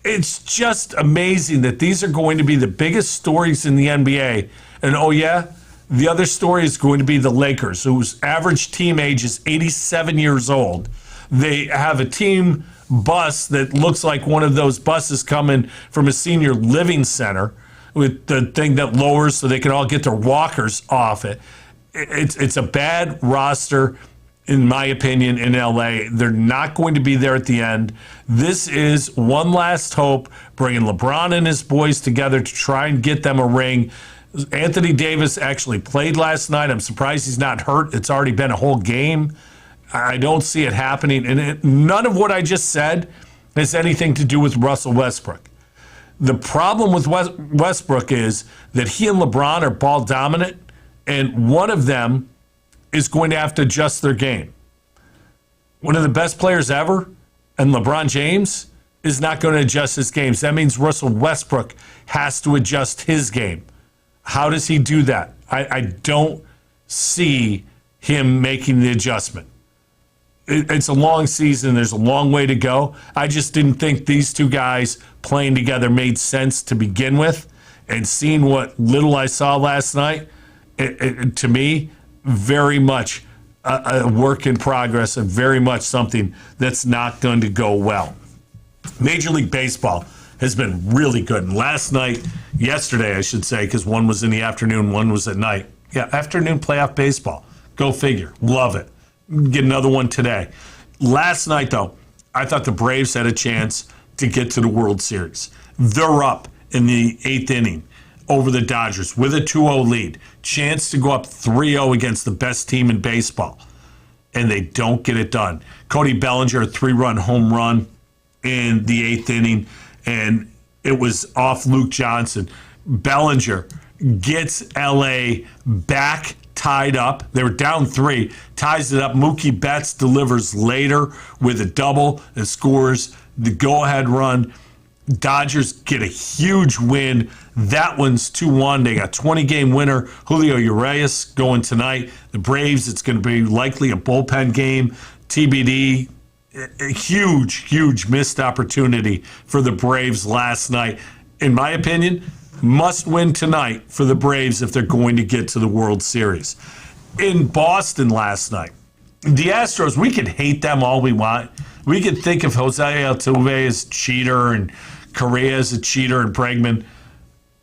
It's just amazing that these are going to be the biggest stories in the NBA. And oh yeah, the other story is going to be the Lakers, whose average team age is 87 years old. They have a team bus that looks like one of those buses coming from a senior living center with the thing that lowers so they can all get their walkers off it. It's a bad roster, in my opinion, in LA. They're not going to be there at the end. This is one last hope, bringing LeBron and his boys together to try and get them a ring. Anthony Davis actually played last night. I'm surprised he's not hurt. It's already been a whole game. I don't see it happening. And none of what I just said has anything to do with Russell Westbrook. The problem with Westbrook is that he and LeBron are ball dominant, and one of them is going to have to adjust their game. One of the best players ever, and LeBron James, is not going to adjust his game. So that means Russell Westbrook has to adjust his game. How does he do that? I don't see him making the adjustment. It's a long season. There's a long way to go. I just didn't think these two guys playing together made sense to begin with. And seeing what little I saw last night, to me, very much a work in progress and very much something that's not going to go well. Major League Baseball has been really good. And yesterday, I should say, because one was in the afternoon, one was at night. Yeah, afternoon playoff baseball. Go figure. Love it. Get another one today. Last night, though, I thought the Braves had a chance to get to the World Series. They're up in the 8th inning over the Dodgers with a 2-0 lead. Chance to go up 3-0 against the best team in baseball. And they don't get it done. Cody Bellinger, a 3-run home run in the 8th inning, and it was off Luke Johnson. Bellinger gets LA back tied up. They were down 3, ties it up. Mookie Betts delivers later with a double and scores the go-ahead run. Dodgers get a huge win. That one's 2-1. They got 20-game winner, Julio Urias, going tonight. The Braves, it's going to be likely a bullpen game. TBD, a huge missed opportunity for the Braves last night. In my opinion, must win tonight for the Braves if they're going to get to the World Series. In Boston last night, the Astros, we could hate them all we want. We could think of Jose Altuve as a cheater and Correa as a cheater and Bregman.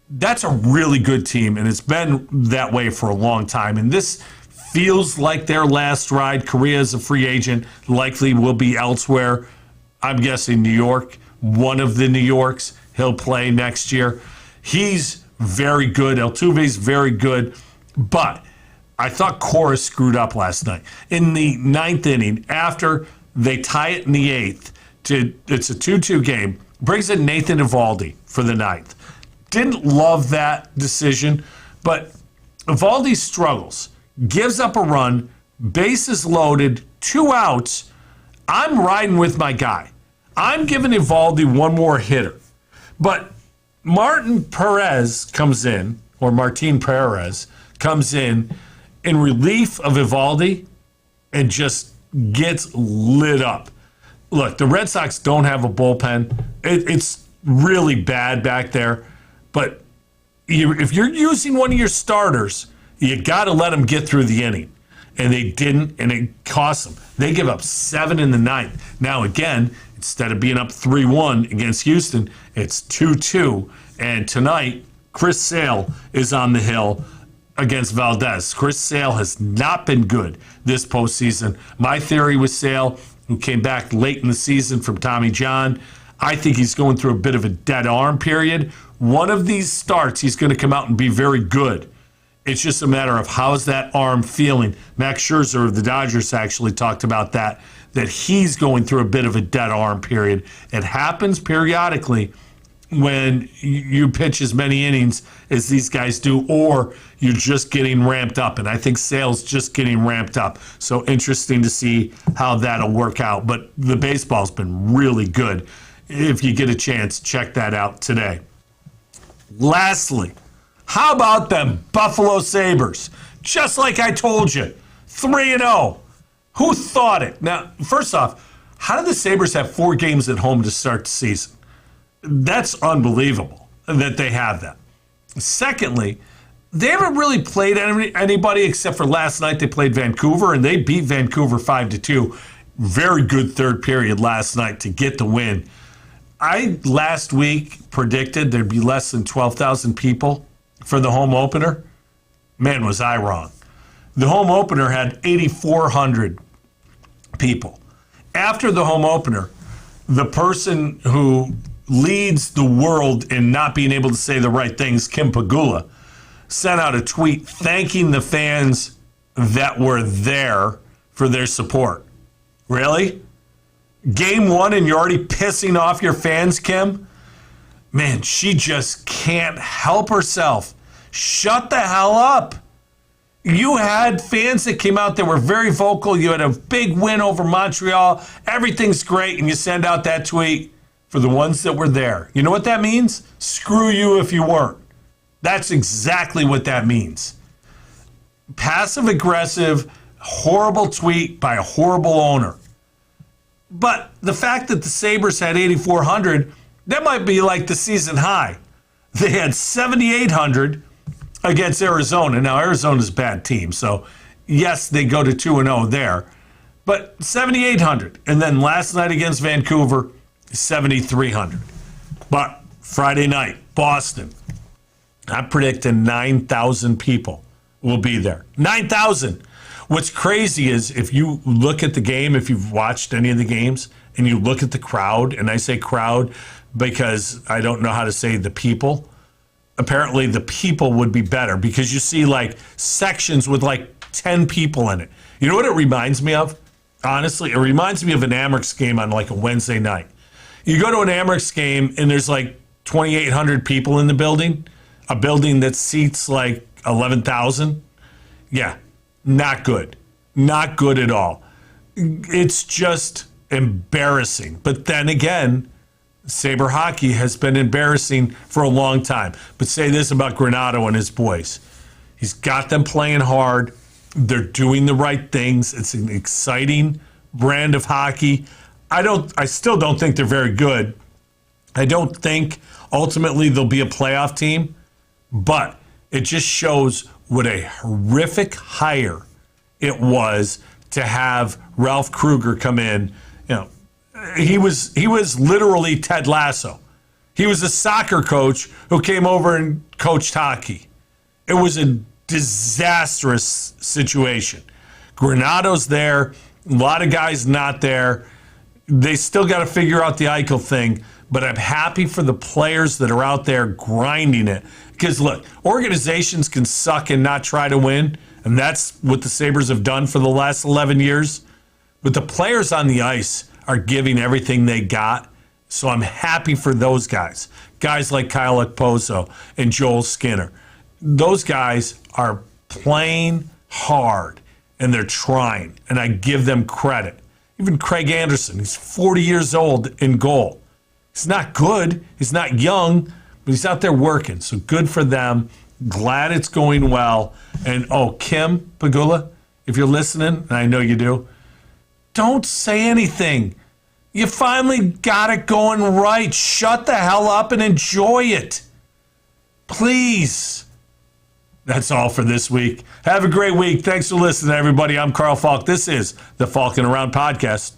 That's a really good team, and it's been that way for a long time. And this feels like their last ride. Correa is a free agent, likely will be elsewhere. I'm guessing New York, one of the New Yorks. He'll play next year. He's very good. Altuve's very good. But I thought Cora screwed up last night. In the 9th inning, after they tie it in the 8th, it's a 2-2 game, brings in Nathan Eovaldi for the 9th. Didn't love that decision, but Eovaldi struggles, gives up a run, bases loaded, 2 outs. I'm riding with my guy. I'm giving Eovaldi one more hitter. But Martin Perez comes in in relief of Eovaldi and just gets lit up. Look, the Red Sox don't have a bullpen. It's really bad back there. But if you're using one of your starters, you got to let them get through the inning. And they didn't, and it cost them. They give up 7 in the ninth. Now, again, instead of being up 3-1 against Houston, it's 2-2. And tonight, Chris Sale is on the hill against Valdez. Chris Sale has not been good this postseason. My theory with Sale, who came back late in the season from Tommy John, I think he's going through a bit of a dead arm period. One of these starts, he's going to come out and be very good. It's just a matter of how's that arm feeling. Max Scherzer of the Dodgers actually talked about that he's going through a bit of a dead arm period. It happens periodically when you pitch as many innings as these guys do, or you're just getting ramped up. And I think Sale's just getting ramped up. So interesting to see how that'll work out. But the baseball's been really good. If you get a chance, check that out today. Lastly, how about them Buffalo Sabres? Just like I told you, 3-0. Who thought it? Now, first off, how did the Sabres have 4 games at home to start the season? That's unbelievable that they have that. Secondly, they haven't really played anybody except for last night. They played Vancouver, and they beat Vancouver 5-2. Very good third period last night to get the win. I last week predicted there'd be less than 12,000 people for the home opener. Man, was I wrong. The home opener had 8,400 people. After the home opener, the person who leads the world in not being able to say the right things, Kim Pagula, sent out a tweet thanking the fans that were there for their support. Really? Game 1 and you're already pissing off your fans, Kim? Man, she just can't help herself. Shut the hell up. You had fans that came out that were very vocal. You had a big win over Montreal. Everything's great. And you send out that tweet for the ones that were there. You know what that means? Screw you if you weren't. That's exactly what that means. Passive-aggressive, horrible tweet by a horrible owner. But the fact that the Sabres had 8,400, that might be like the season high. They had 7,800 against Arizona. Now, Arizona's a bad team, so yes, they go to 2-0 there. But 7,800. And then last night against Vancouver, 7,300. But Friday night, Boston. I'm predicting 9,000 people will be there. 9,000. What's crazy is if you look at the game, if you've watched any of the games, and you look at the crowd, and I say crowd because I don't know how to say the people. Apparently the people would be better because you see like sections with like 10 people in it. You know what it reminds me of? Honestly, it reminds me of an Amerks game on like a Wednesday night. You go to an Amerks game and there's like 2,800 people in the building, a building that seats like 11,000. Yeah, not good. Not good at all. It's just embarrassing. But then again, Sabre hockey has been embarrassing for a long time. But say this about Granato and his boys. He's got them playing hard. They're doing the right things. It's an exciting brand of hockey. I still don't think they're very good. I don't think ultimately they'll be a playoff team, but it just shows what a horrific hire it was to have Ralph Kruger come in. You know, he was literally Ted Lasso. He was a soccer coach who came over and coached hockey. It was a disastrous situation. Granato's there, a lot of guys not there. They still got to figure out the Eichel thing, but I'm happy for the players that are out there grinding it. Because look, organizations can suck and not try to win, and that's what the Sabres have done for the last 11 years. But the players on the ice are giving everything they got, so I'm happy for those guys. Guys like Kyle Okposo and Joel Skinner. Those guys are playing hard, and they're trying, and I give them credit. Even Craig Anderson, he's 40 years old in goal. He's not good, he's not young, but he's out there working, so good for them. Glad it's going well. And, Kim Pagula, if you're listening, and I know you do, don't say anything. You finally got it going right. Shut the hell up and enjoy it. please. That's all for this week. Have a great week. Thanks for listening, everybody. I'm Carl Falk. This is the Falkin Around Podcast.